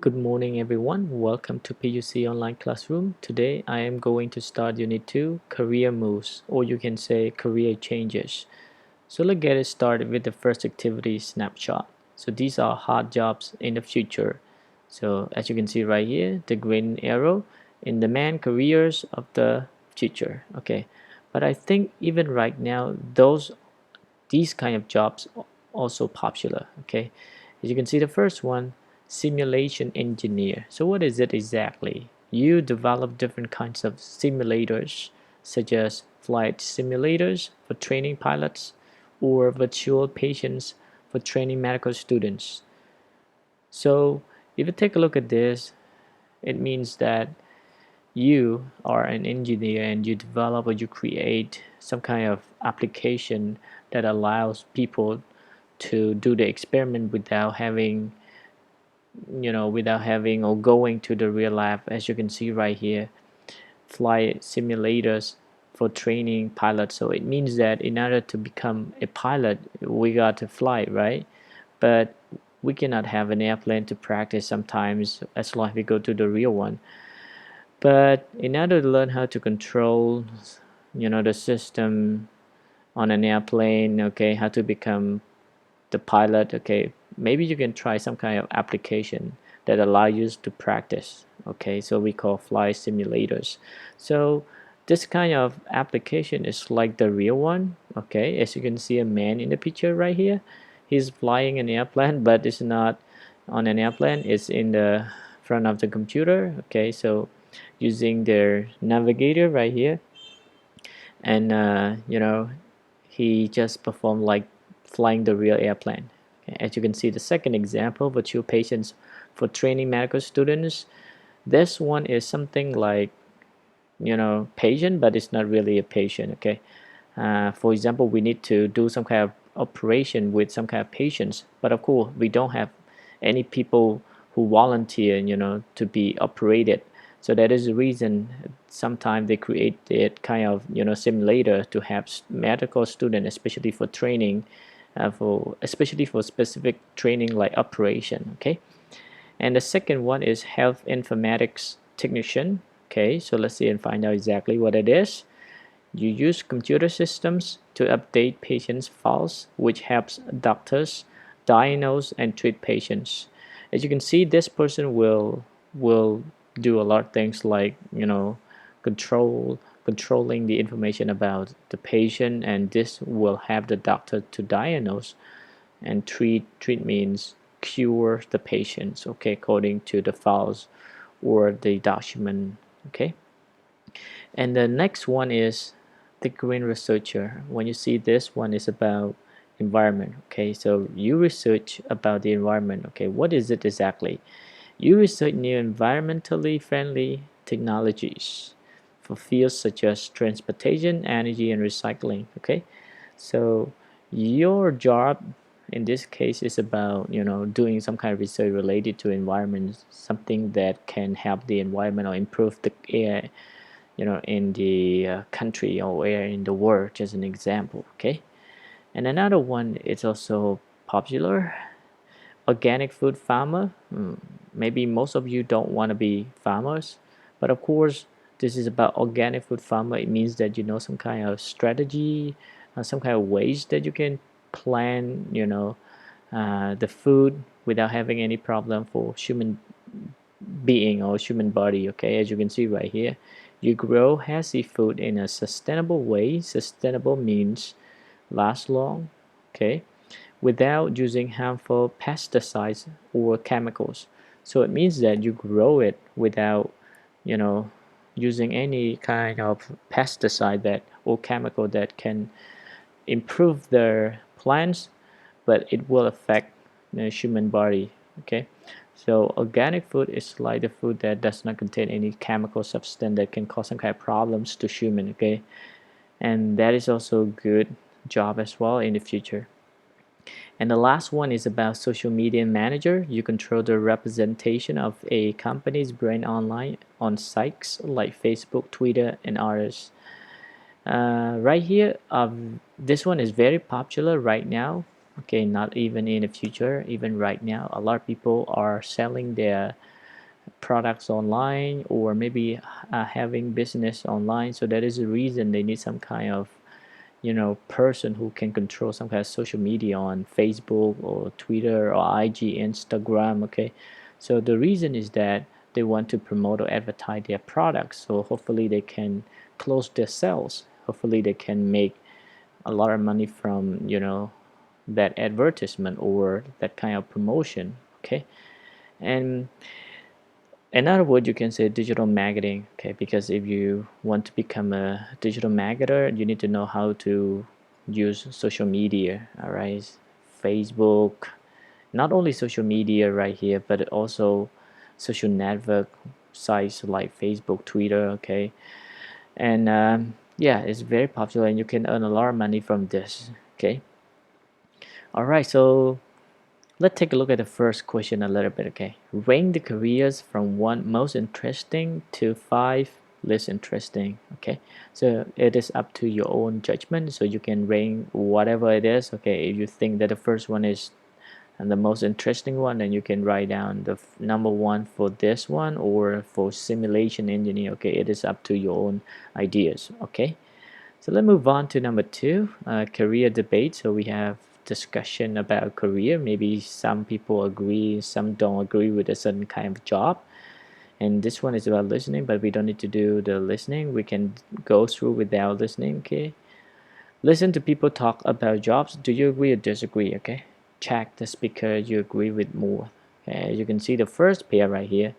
Good morning everyone, welcome to PUC Online Classroom. Today I am going to start Unit 2, Career Moves, or you can say Career Changes. So let's get it started with the first activity, Snapshot. So these are hot jobs in the future. So as you can see right here, the green arrow in the main careers of the future. Okay, but I think even right now, these kind of jobs also popular. Okay, as you can see, the first one, simulation engineer. So what is it exactly? You develop different kinds of simulators, such as flight simulators for training pilots or virtual patients for training medical students. So if you take a look at this, it means that you are an engineer and you develop or you create some kind of application that allows people to do the experiment without having or going to the real lab. As you can see right here, flight simulators for training pilots. So it means that in order to become a pilot, we got to fly, right? But we cannot have an airplane to practice sometimes as long as we go to the real one. But in order to learn how to control, the system on an airplane, okay, how to become the pilot, okay, maybe you can try some kind of application that allow you to practice. Okay, so we call flight simulators. So this kind of application is like the real one. Okay, as you can see a man in the picture right here, he's flying an airplane, but it's not on an airplane, it's in the front of the computer. Okay, so using their navigator right here, and he just performed like flying the real airplane. Okay, as you can see, the second example, virtual patients for training medical students. This one is something like patient, but it's not really a patient. Okay, for example, we need to do some kind of operation with some kind of patients, but of course we don't have any people who volunteer to be operated. So that is the reason sometimes they create that kind of simulator to have medical students, especially for training, for especially for specific training like operation. Okay, and the second one is health informatics technician. Okay, so let's see and find out exactly what it is. You use computer systems to update patients' files, which helps doctors diagnose and treat patients. As you can see, this person will do a lot of things like controlling the information about the patient, and this will have the doctor to diagnose and treat. Treat means cure the patients, okay, according to the files or the document. Okay, and the next one is the green researcher. When you see this one is about environment. Okay, so you research about the environment. Okay, what is it exactly? You research new environmentally friendly technologies for fields such as transportation, energy, and recycling. Okay, so your job in this case is about doing some kind of research related to environment, something that can help the environment or improve the air in the country or where in the world, just an example. Okay, and another one is also popular, organic food farmer. Maybe most of you don't want to be farmers, but of course this is about organic food farmer. It means that you know some kind of strategy, some kind of ways that you can plan the food without having any problem for human being or human body. Okay, as you can see right here, you grow healthy food in a sustainable way. Sustainable means last long, okay, without using harmful pesticides or chemicals. So it means that you grow it without you know using any kind of pesticide that or chemical that can improve the plants, but it will affect the human body. Okay, so organic food is like the food that does not contain any chemical substance that can cause some kind of problems to human. Okay, and that is also a good job as well in the future. And the last one is about social media manager. You control the representation of a company's brand online on sites like Facebook, Twitter, and others. Right here, this one is very popular right now. Okay, not even in the future, even right now, a lot of people are selling their products online, or maybe having business online. So that is the reason they need some kind of person who can control some kind of social media on Facebook or Twitter or IG, Instagram. Okay, so the reason is that they want to promote or advertise their products, so hopefully they can close their sales, hopefully they can make a lot of money from that advertisement or that kind of promotion. Okay, and another word you can say digital marketing. Okay, because if you want to become a digital marketer, you need to know how to use social media. All right, Facebook, not only social media right here, but also social network sites like Facebook, Twitter. Okay, and yeah, it's very popular and you can earn a lot of money from this. Okay, all right, so let's take a look at the first question a little bit. Okay, rank the careers from one most interesting to five least interesting. Okay, so it is up to your own judgment, so you can rank whatever it is. Okay, if you think that the first one is the most interesting one, then you can write down the number one for this one, or for simulation engineer. Okay, it is up to your own ideas. Okay, so let's move on to number two, career debate. So we have discussion about career. Maybe some people agree, some don't agree with a certain kind of job. And this one is about listening, but we don't need to do the listening. We can go through without listening. Okay. Listen to people talk about jobs. Do you agree or disagree? Okay. Check the speaker you agree with more. Okay. As you can see the first pair right here.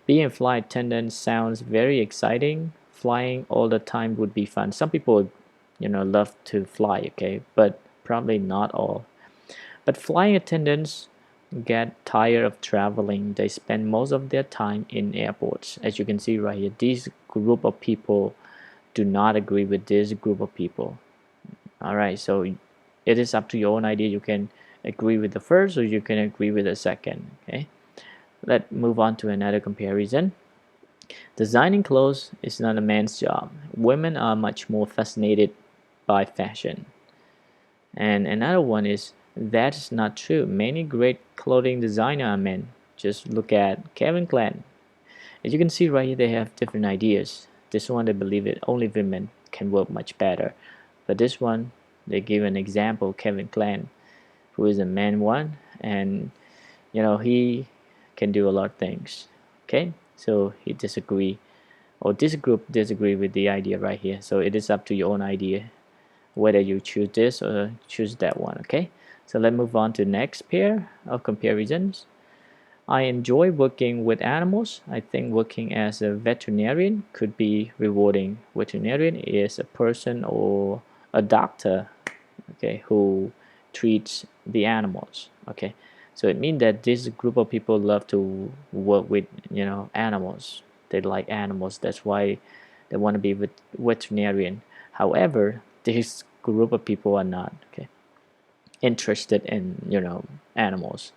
Being a flight attendant sounds very exciting. Flying all the time would be fun. Some people, love to fly, okay, but probably not all. But flying attendants get tired of traveling. They spend most of their time in airports. As you can see right here, this group of people do not agree with this group of people. All right, so it is up to your own idea. You can agree with the first, or you can agree with the second. Okay, let's move on to another comparison. Designing clothes is not a man's job. Women are much more fascinated by fashion. And another one is that's not true. Many great clothing designers are men. Just look at Kevin Klein. As you can see right here, they have different ideas. This one, they believe it only women can work much better. But this one, they give an example, Kevin Klein, who is a man one, and he can do a lot of things. Okay, so he disagree, or this group disagree with the idea right here. So it is up to your own idea whether you choose this or choose that one. Okay, so let's move on to the next pair of comparisons. I enjoy working with animals. I think working as a veterinarian could be rewarding. Veterinarian is a person or a doctor, okay, who treats the animals. Okay, so it means that this group of people love to work with animals. They like animals. That's why they want to be with veterinarian. However, this group of people are not interested in animals.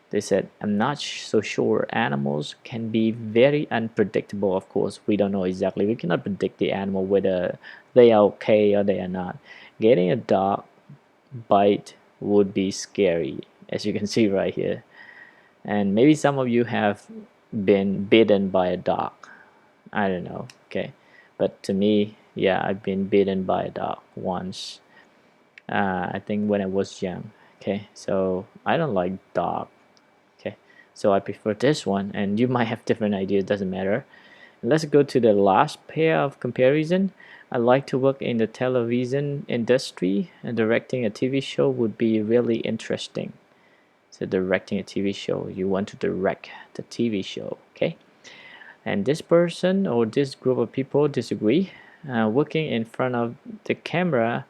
They said, I'm not so sure. Animals can be very unpredictable. Of course, we don't know exactly. We cannot predict the animal whether they are okay or they are not. Getting a dog bite would be scary, as you can see right here. And maybe some of you have been bitten by a dog. I don't know. Okay, but to me, yeah, I've been bitten by a dog once. I think when I was young. Okay, so I don't like dog. Okay, so I prefer this one, and you might have different ideas. Doesn't matter. Let's go to the last pair of comparison. I like to work in the television industry, and directing a TV show would be really interesting. So directing a TV show, you want to direct the TV show, okay? And this person or this group of people disagree. Working in front of the camera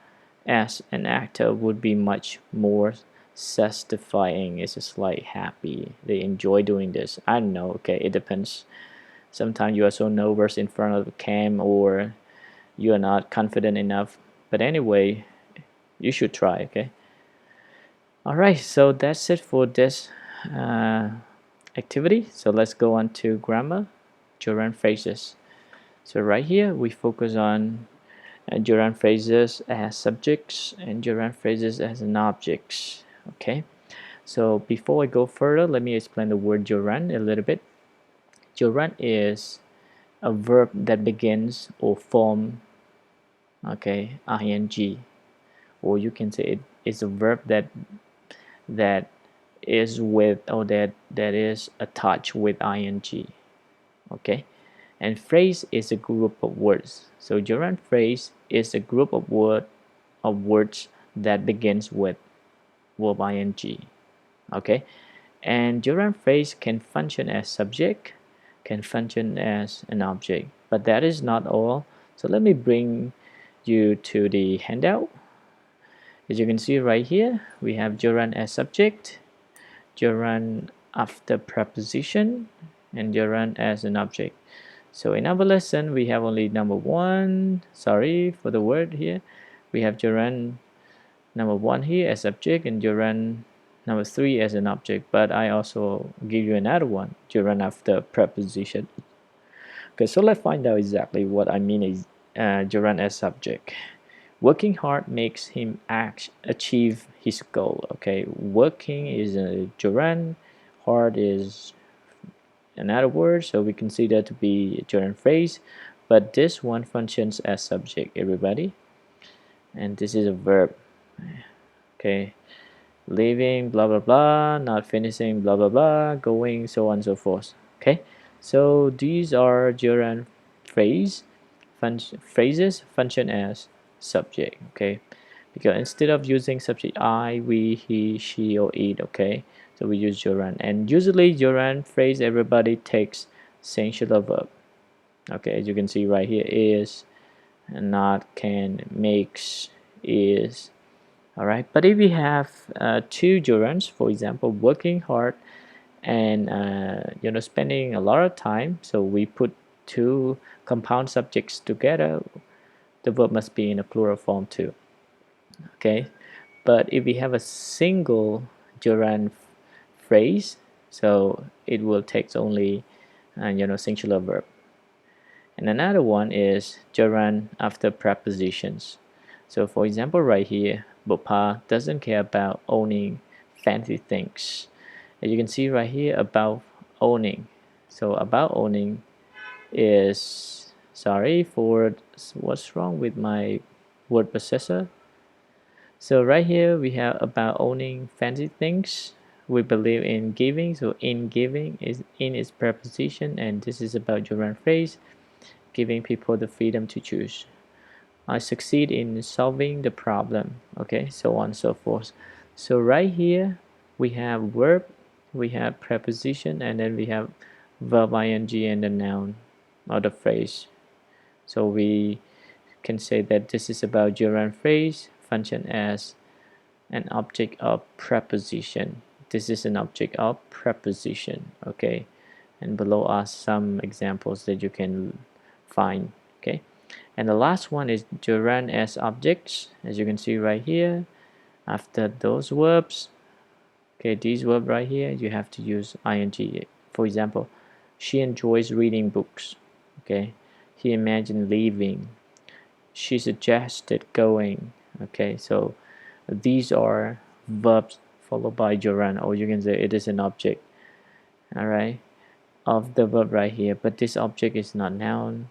as an actor would be much more satisfying. It's just like happy. They enjoy doing this. I don't know. Okay, it depends. Sometimes you are so nervous in front of the cam, or you are not confident enough. But anyway, you should try. Okay. All right. So that's it for this uh, activity. So let's go on to grammar, gerund phrases. So right here we focus on gerund phrases as subjects and gerund phrases as an objects. Okay, so before I go further, let me explain the word gerund a little bit. Gerund is a verb that begins or form, okay, ing, or you can say it is a verb that is with, or that is attached with ing. Okay, and phrase is a group of words. So gerund phrase is a group of words that begins with verb ing. Okay, and gerund phrase can function as subject, can function as an object, but that is not all. So let me bring you to the handout. As you can see right here, we have gerund as subject, gerund after preposition, and gerund as an object. So in our lesson, we have only number one, sorry for the word here, we have gerund number one here as subject and gerund number three as an object, but I also give you another one, gerund after preposition. Okay, so let's find out exactly what I mean is gerund as subject. Working hard makes him achieve his goal. Okay, working is a gerund, hard is another word, so we consider to be a gerund phrase, but this one functions as subject, everybody, and this is a verb. Okay, leaving, blah blah blah, not finishing, blah blah blah, going, so on and so forth. Okay, so these are gerund phrases function as subject. Okay, because instead of using subject I, we, he, she, or it, okay, so we use gerund, and usually gerund phrase everybody takes singular verb. Okay, as you can see right here, is, not, can, makes, is. All right, but if we have two gerunds, for example, working hard and spending a lot of time, so we put two compound subjects together, the verb must be in a plural form too. Okay, but if we have a single gerund phrase, so it will take only singular verb. And another one is gerund after prepositions. So for example, right here, Bopa doesn't care about owning fancy things. As you can see right here, about owning. So about owning is, sorry for what's wrong with my word processor. So right here we have about owning fancy things. We believe in giving, so in giving is in its preposition, and this is about gerund phrase, giving people the freedom to choose. I succeed in solving the problem, okay, so on and so forth. So right here we have verb, we have preposition, and then we have verb ing and the noun or the phrase. So we can say that this is about gerund phrase function as an object of preposition. This is an object of preposition, okay, and below are some examples that you can find. Okay, and the last one is gerund as objects. As you can see right here, after those verbs, okay, these verbs right here, you have to use ing. For example, she enjoys reading books. Okay, he imagined leaving, she suggested going. Okay, so these are verbs followed by gerund, or you can say it is an object, all right, of the verb right here, but this object is not noun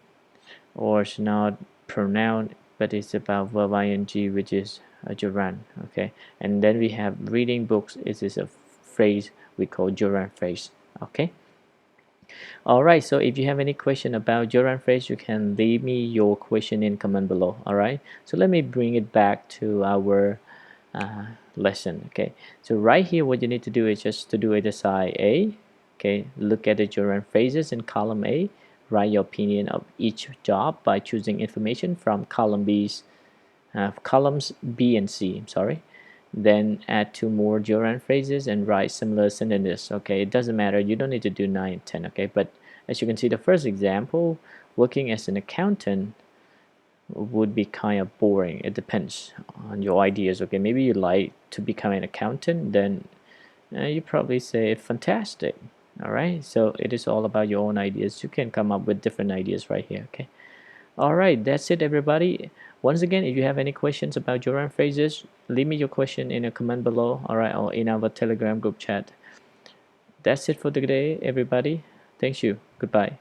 or it's not pronoun, but it's about verb ing, which is a gerund. Okay, and then we have reading books. It is a phrase we call gerund phrase. Okay, all right, so if you have any question about gerund phrase, you can leave me your question in comment below. All right, so let me bring it back to our lesson. Okay, so right here what you need to do is just to do exercise A. Okay, look at the gerund phrases in column A, write your opinion of each job by choosing information from columns B and C, I'm sorry. Then add two more gerund phrases and write similar sentences. Okay, it doesn't matter, you don't need to do 9 and 10. Okay, but as you can see, the first example, working as an accountant would be kind of boring. It depends on your ideas. Okay, maybe you like to become an accountant, then you probably say fantastic. All right, so it is all about your own ideas. You can come up with different ideas right here. Okay, all right, that's it everybody. Once again, if you have any questions about gerund phrases, leave me your question in a comment below, alright, or in our Telegram group chat. That's it for today, everybody. Thank you. Goodbye.